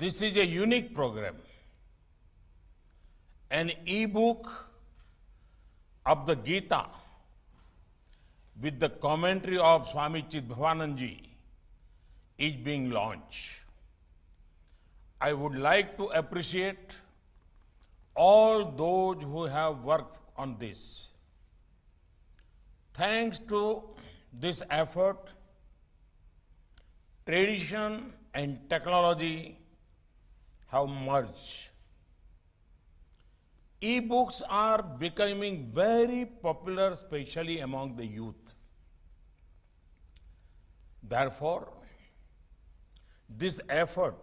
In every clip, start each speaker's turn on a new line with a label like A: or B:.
A: This is a unique program, an e-book of the Gita with the commentary of Swami Chidbhavanand Ji is being launched. I would like to appreciate all those who have worked on this. Thanks to this effort, tradition and technology have merged. E-books are becoming very popular, especially among the youth. Therefore, this effort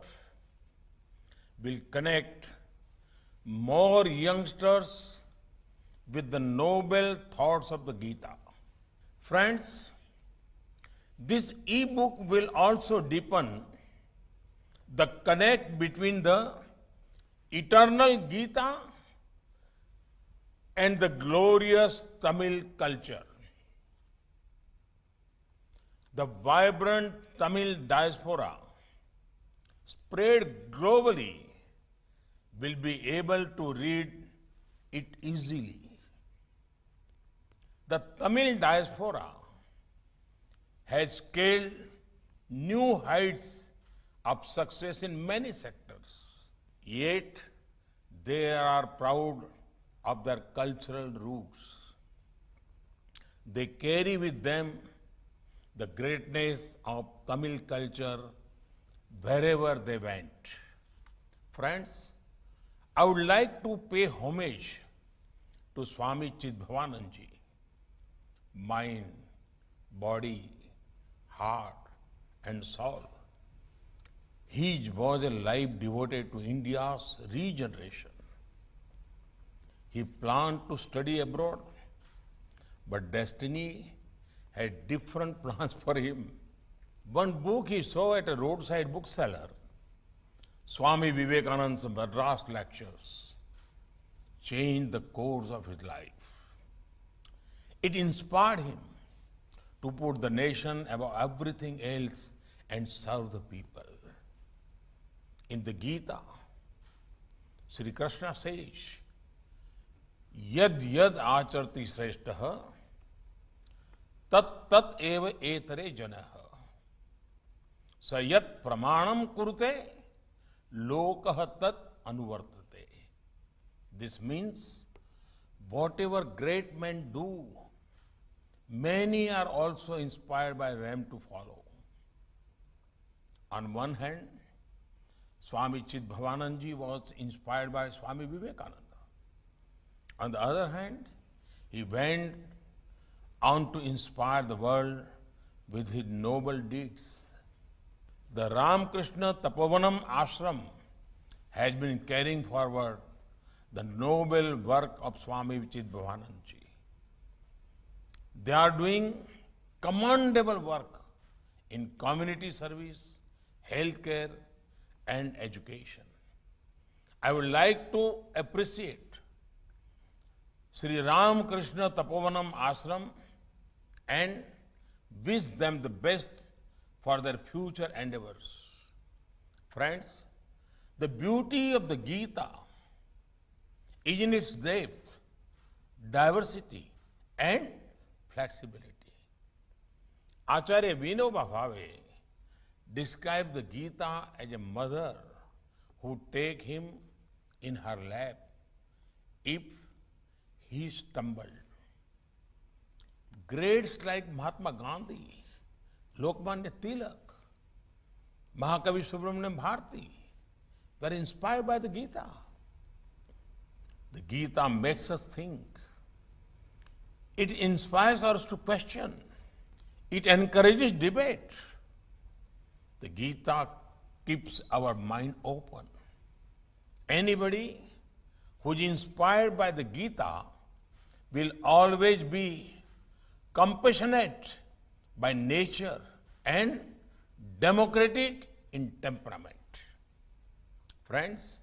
A: will connect more youngsters with the noble thoughts of the Gita. Friends, this e-book will also deepen the connect between the eternal Gita and the glorious Tamil culture. The vibrant Tamil diaspora spread globally will be able to read it easily. The Tamil diaspora has scaled new heights of success in many sectors. Yet, they are proud of their cultural roots. They carry with them the greatness of Tamil culture wherever they went. Friends, I would like to pay homage to Swami Chidbhavanand Ji. Mind, body, heart, and soul. His was a life devoted to India's regeneration. He planned to study abroad, but destiny had different plans for him. One book he saw at a roadside bookseller, Swami Vivekananda's Madras lectures, changed the course of his life. It inspired him to put the nation above everything else and serve the people. In the Gita, Sri Krishna says, Yad yad acharti shrestha, tat tat eva etare janah. Sayat pramanam kurte, lokah tat anuvartate. This means, whatever great men do, many are also inspired by them to follow. On one hand, Swami Chidbhavanand Ji was inspired by Swami Vivekananda. On the other hand, he went on to inspire the world with his noble deeds. The Ramakrishna Tapovanam Ashram has been carrying forward the noble work of Swami Chidbhavanand Ji. They are doing commendable work in community service, healthcare, and education. I would like to appreciate Sri Ramakrishna Tapovanam Ashram and wish them the best for their future endeavors. Friends, the beauty of the Gita is in its depth, diversity, and flexibility. Acharya Vinoba Bhave described the Gita as a mother who take him in her lap if he stumbled. Greats like Mahatma Gandhi, Lokmanya Tilak, Mahakavi Subramaniam Bharati were inspired by the Gita. The Gita makes us think. It inspires us to question. It encourages debate. The Gita keeps our mind open. Anybody who is inspired by the Gita will always be compassionate by nature and democratic in temperament. Friends,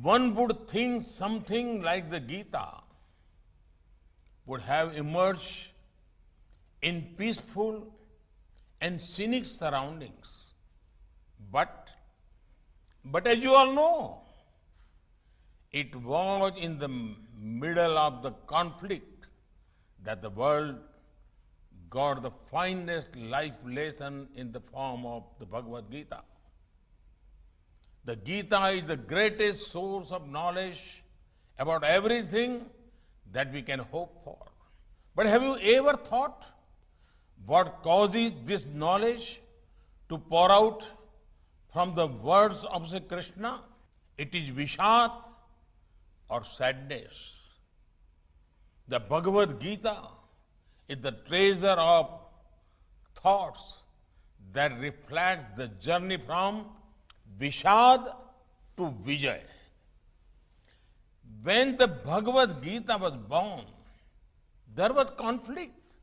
A: one would think something like the Gita would have emerged in peaceful and scenic surroundings. But But as you all know, it was in the middle of the conflict that the world got the finest life lesson in the form of the Bhagavad Gita. The Gita is the greatest source of knowledge about everything that we can hope for. But have you ever thought what causes this knowledge to pour out from the words of Sri Krishna? It is Vishad or sadness. The Bhagavad Gita is the treasure of thoughts that reflects the journey from Vishad to Vijay. When the Bhagavad Gita was born, there was conflict,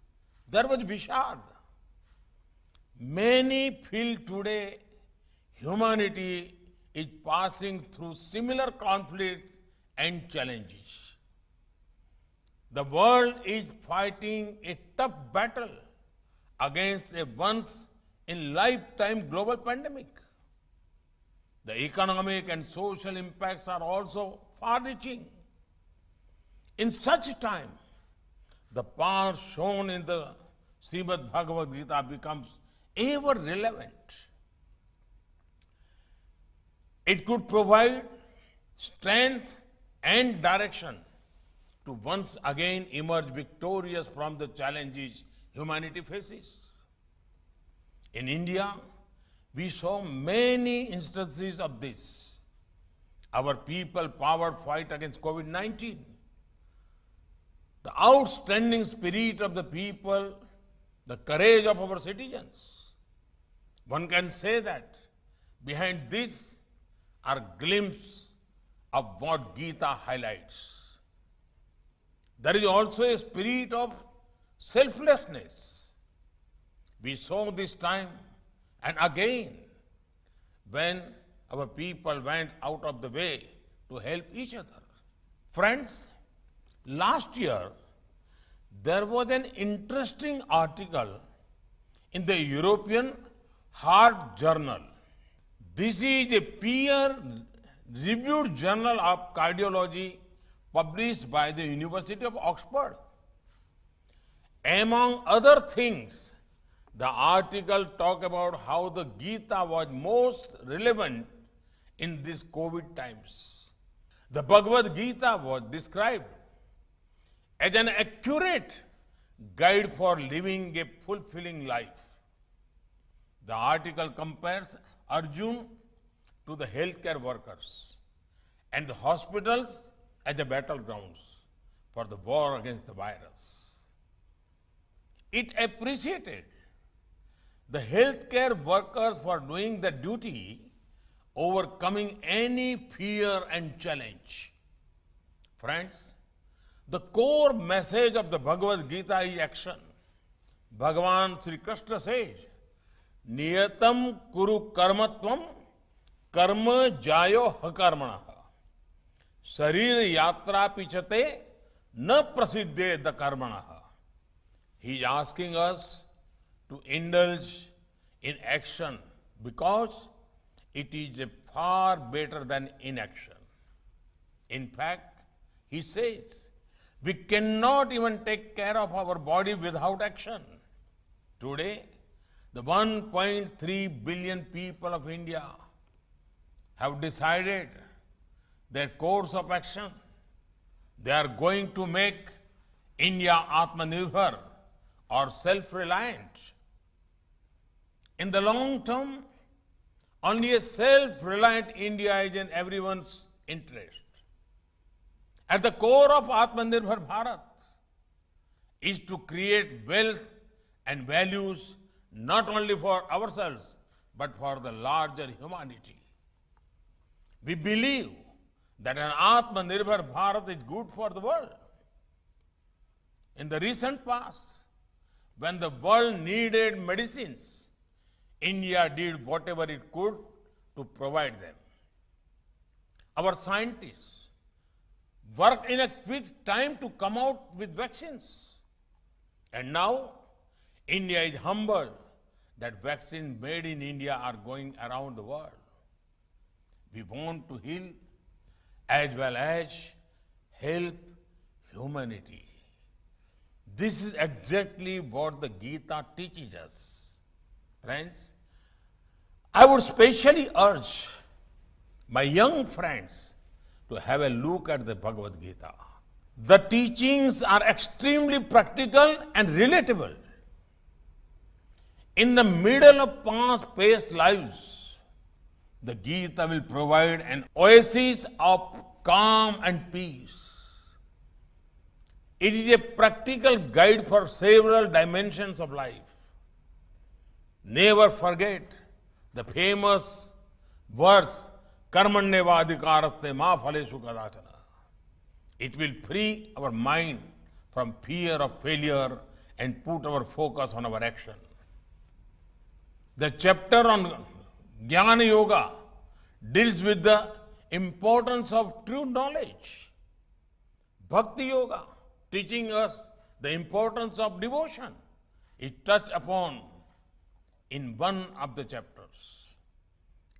A: there was Vishad. Many feel today humanity is passing through similar conflicts and challenges. The world is fighting a tough battle against a once-in-lifetime global pandemic. The economic and social impacts are also far-reaching. In such time, the power shown in the Srimad Bhagavad Gita becomes ever relevant. It could provide strength and direction to once again emerge victorious from the challenges humanity faces. In India, we saw many instances of this. Our people-powered fight against COVID-19, the outstanding spirit of the people, the courage of our citizens. One can say that behind this are glimpses of what Gita highlights. There is also a spirit of selflessness. We saw this time and again when our people went out of the way to help each other. Friends, last year there was an interesting article in the European Heart Journal. This is a peer-reviewed journal of cardiology published by the University of Oxford. Among other things, the article talked about how the Gita was most relevant in these COVID times. The Bhagavad Gita was described as an accurate guide for living a fulfilling life. The article compares Arjun to the healthcare workers and the hospitals as the battlegrounds for the war against the virus. It appreciated the healthcare workers for doing the duty, overcoming any fear and challenge. Friends, the core message of the Bhagavad Gita is action. Bhagavan Sri Krishna says, Niyatam kuru karmatvam karma jayo hakarmana. Sharir yatra pichate na prasiddhe da karmana. He is asking us to indulge in action because it is a far better than inaction. In fact, he says, we cannot even take care of our body without action. Today, the 1.3 billion people of India have decided their course of action. They are going to make India Atmanirbhar or self-reliant. In the long term, only a self-reliant India is in everyone's interest. At the core of Atmanirbhar Bharat is to create wealth and values not only for ourselves, but for the larger humanity. We believe that an Atmanirbhar Bharat is good for the world. In the recent past, when the world needed medicines, India did whatever it could to provide them. Our scientists worked in a quick time to come out with vaccines. And now, India is humbled that vaccines made in India are going around the world. We want to heal as well as help humanity. This is exactly what the Gita teaches us. Friends, I would specially urge my young friends to have a look at the Bhagavad Gita. The teachings are extremely practical and relatable. In the middle of fast-paced lives, the Gita will provide an oasis of calm and peace. It is a practical guide for several dimensions of life. Never forget the famous verse, Karmanyevadikaraste ma phaleshu kadachana. It will free our mind from fear of failure and put our focus on our action. The chapter on Jnana Yoga deals with the importance of true knowledge. Bhakti Yoga teaching us the importance of devotion. It touched upon in one of the chapters.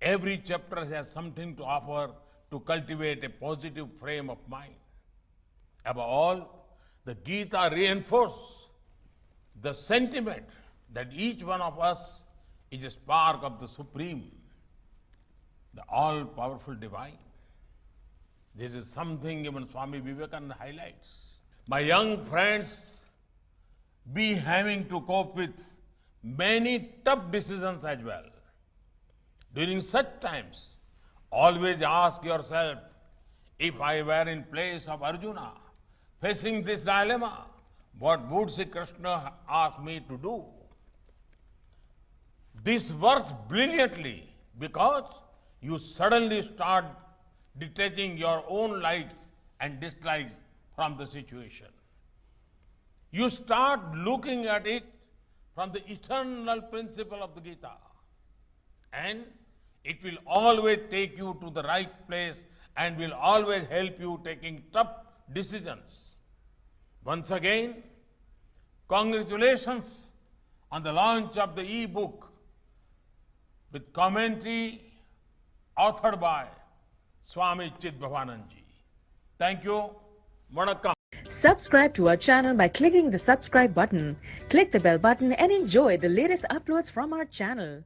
A: Every chapter has something to offer to cultivate a positive frame of mind. Above all, the Gita reinforces the sentiment that each one of us is a spark of the Supreme, the all-powerful Divine. This is something even Swami Vivekananda highlights. My young friends be having to cope with many tough decisions as well. During such times, always ask yourself, if I were in place of Arjuna, facing this dilemma, what would Sri Krishna ask me to do? This works brilliantly because you suddenly start detaching your own likes and dislikes from the situation. You start looking at it from the eternal principle of the Gita. And it will always take you to the right place and will always help you taking tough decisions. Once again, congratulations on the launch of the e-book with commentary authored by Swami Chidbhavanand ji. Thank you. Vanakkam.
B: Subscribe to our channel by clicking the subscribe button. Click the bell button and enjoy the latest uploads from our channel.